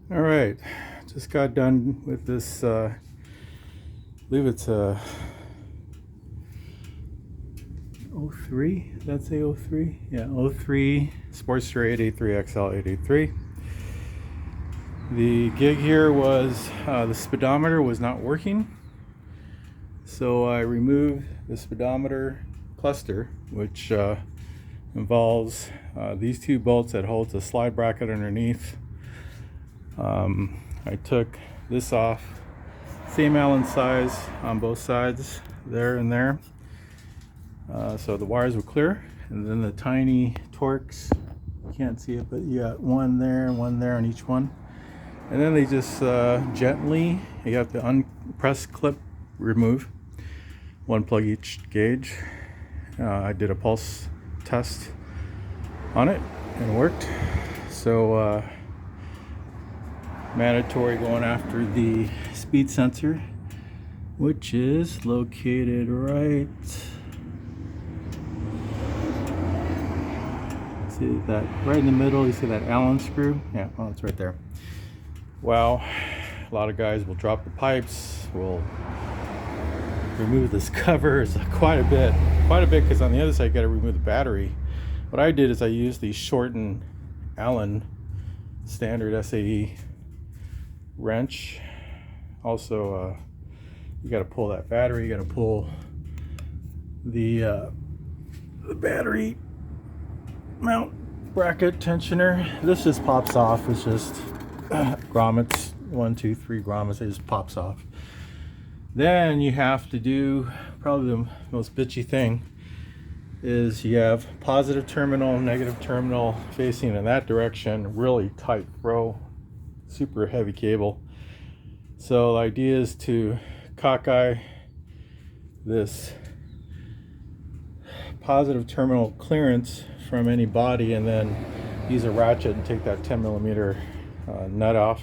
All right, just got done with this. I believe it's a 03. That's a 03. Yeah, 03 Sporty 883 XL883. The gig here was the speedometer was not working, so I removed the speedometer cluster, which involves these two bolts that holds a slide bracket underneath. I took this off, same Allen size on both sides, there and there, so the wires were clear. And then the tiny Torx, you can't see it, but you got one there and one there on each one. And then they just gently, you have to unpress clip, remove, one plug each gauge. I did a pulse test on it and it worked. So mandatory going after the speed sensor, which is located right, see that right in the middle. You see that Allen screw? Yeah, well, it's right there. Well, a lot of guys will drop the pipes, will remove this cover. It's quite a bit because on the other side you got to remove the battery. What I did is I used the shortened Allen standard SAE wrench. Also, you got to pull that battery. You got to pull the battery mount bracket tensioner. This just pops off. It's just grommets, 1, 2, 3 grommets. It just pops off. Then you have to do probably the most bitchy thing is you have positive terminal, negative terminal facing in that direction, really tight throw, super heavy cable. So the idea is to cockeye this positive terminal clearance from any body and then use a ratchet and take that 10 millimeter nut off.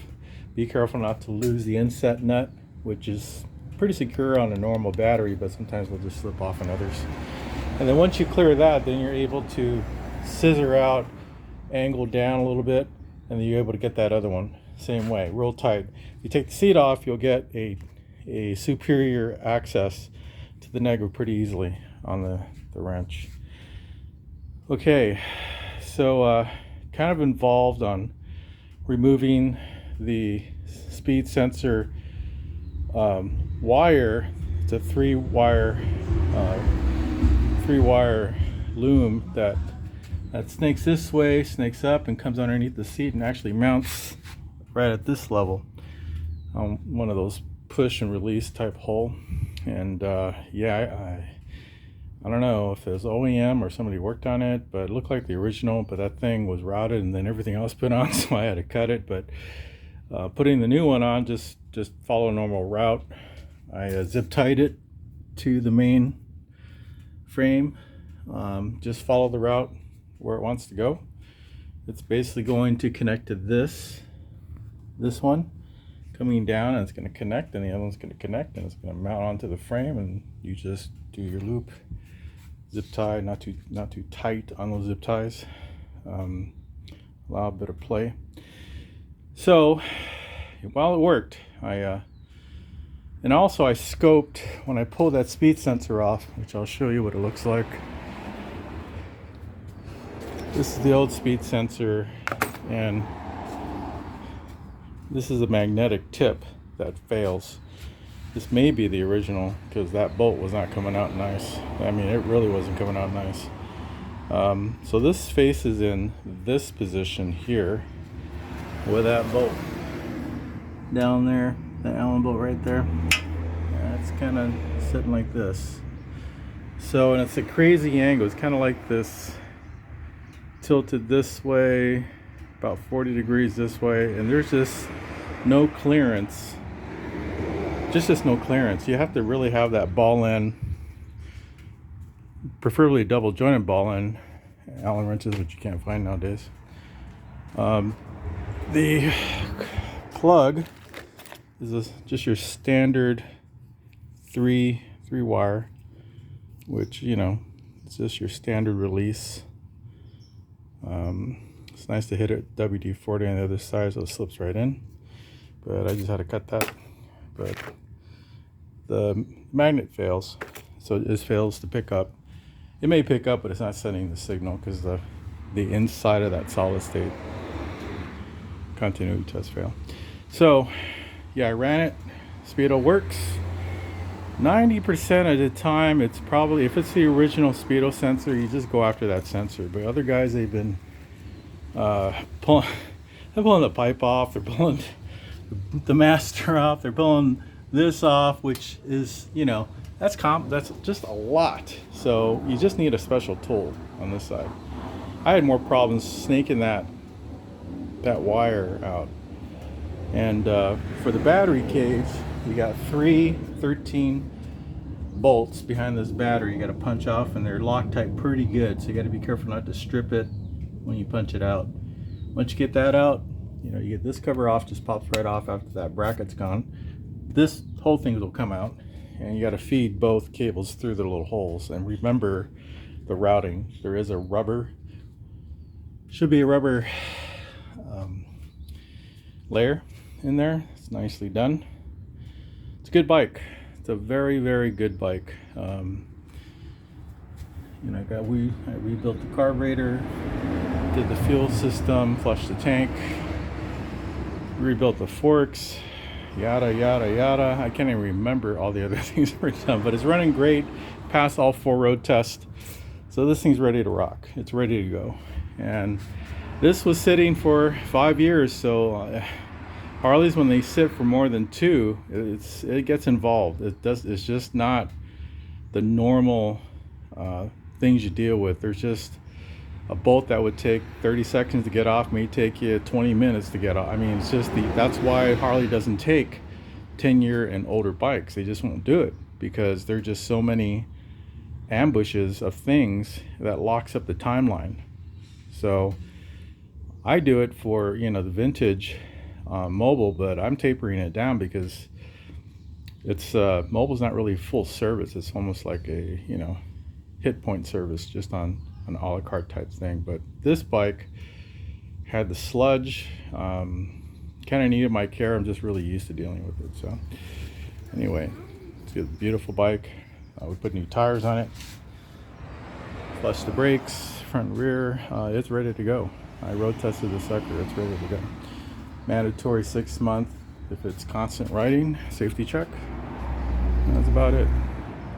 Be careful not to lose the inset nut, which is pretty secure on a normal battery, but sometimes will just slip off on others. And then once you clear that, then you're able to scissor out, angle down a little bit, and then you're able to get that other one same way, real tight. If you take the seat off, you'll get a superior access to the negative pretty easily on the wrench. Okay, so kind of involved on removing the speed sensor wire. It's a three wire loom that snakes this way, snakes up, and comes underneath the seat and actually mounts right at this level on one of those push and release type hole. And yeah, I don't know if it was OEM or somebody worked on it, but it looked like the original, but that thing was routed and then everything else put on, so I had to cut it. But putting the new one on, just follow a normal route. I zip tied it to the main frame. Just follow the route where it wants to go. It's basically going to connect to this one coming down, and it's going to connect, and the other one's going to connect, and it's going to mount onto the frame, and you just do your loop. Zip tie, not too tight on those zip ties. Allow a bit of play. So while it worked, and also I scoped when I pulled that speed sensor off, which I'll show you what it looks like. This is the old speed sensor, and this is a magnetic tip that fails. This may be the original because that bolt was not coming out nice. I mean, it really wasn't coming out nice. So this face is in this position here with that bolt down there, the Allen bolt right there. It's kind of sitting like this. So, and it's a crazy angle. It's kind of like this, tilted this way, about 40 degrees this way, and there's just no clearance. Just no clearance. You have to really have that ball end, preferably a double jointed ball end, Allen wrenches, which you can't find nowadays. The plug is just your standard three wire, which, you know, it's just your standard release It's nice to hit it WD-40 on the other side so it slips right in, but I just had to cut that. But the magnet fails, so it just fails to pick up. It may pick up, but it's not sending the signal because the inside of that solid state continuity test failed. So yeah, I ran it. Speedo works 90% of the time. It's probably, if it's the original Speedo sensor, you just go after that sensor. But other guys, they've been pulling the pipe off, they're pulling the master off, they're pulling this off, which is, you know, that's just a lot. So you just need a special tool on this side. I had more problems snaking that wire out. And for the battery cage, you got 3 13 bolts behind this battery you got to punch off, and they're Loctite pretty good, so you got to be careful not to strip it when you punch it out. Once you get that out, you know, you get this cover off, just pops right off after that bracket's gone. This whole thing will come out, and you got to feed both cables through the little holes. And remember the routing, there is a rubber, should be a rubber layer in there. It's nicely done. It's a good bike. It's a very, very good bike. You know, I rebuilt the carburetor, did the fuel system, flushed the tank, rebuilt the forks, yada yada yada. I can't even remember all the other things that were done, but it's running great. Passed all 4 road tests, so this thing's ready to rock. It's ready to go. And this was sitting for 5 years, so Harleys, when they sit for more than 2, it gets involved. It's just not the normal things you deal with. There's just a bolt that would take 30 seconds to get off may take you 20 minutes to get off. I mean, it's just that's why Harley doesn't take 10-year and older bikes. They just won't do it, because there are just so many ambushes of things that locks up the timeline. So I do it for, you know, the vintage mobile, but I'm tapering it down because it's mobile's not really full service. It's almost like a, you know, hit point service, just on an a la carte type thing. But this bike had the sludge, kind of needed my care. I'm just really used to dealing with it. So anyway, it's a beautiful bike. We put new tires on it, flushed the brakes, front and rear. It's ready to go. I road tested the sucker. It's ready to go. Mandatory 6 month if it's constant riding safety check. And that's about it.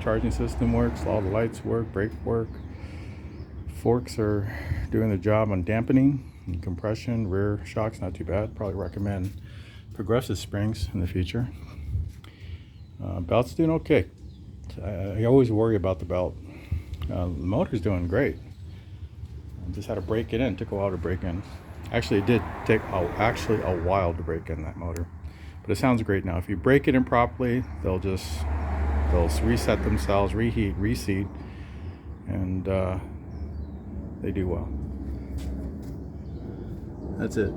Charging system works, all the lights work, brake work. Forks are doing the job on dampening and compression. Rear shocks not too bad. Probably recommend progressive springs in the future. Belt's doing okay. I always worry about the belt. The motor's doing great. I just had to break it in. Took a while to break in. Actually, it did take actually a while to break in that motor, but it sounds great now. If you break it in properly, they'll reset themselves, reheat, reseat, and they do well. That's it.